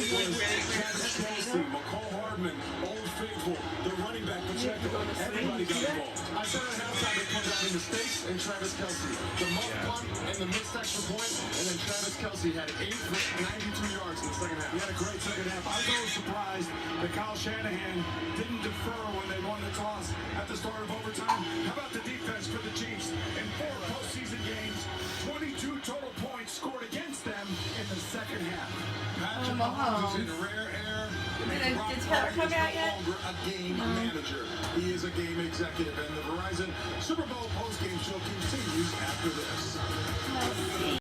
It was Travis Kelce, McCall Hardman, Old Faithful, the running back Pacheco. Everybody got involved. I said at halftime they put down the mistakes and Travis Kelce. The muff punt and the missed extra point, and then Travis Kelce had 8 for 92 yards in the second half. He had a great second half. I was a little surprised that Kyle Shanahan didn't defer when they won the toss at the start of overtime. How about the defense for the Chiefs? In 4 postseason games, 22 total points scored against them in the second half. Patrick Mahomes is in rare air. Did Taylor come out yet? A game manager. He is a game executive, and the Verizon Super Bowl postgame show continues after this. Let's see.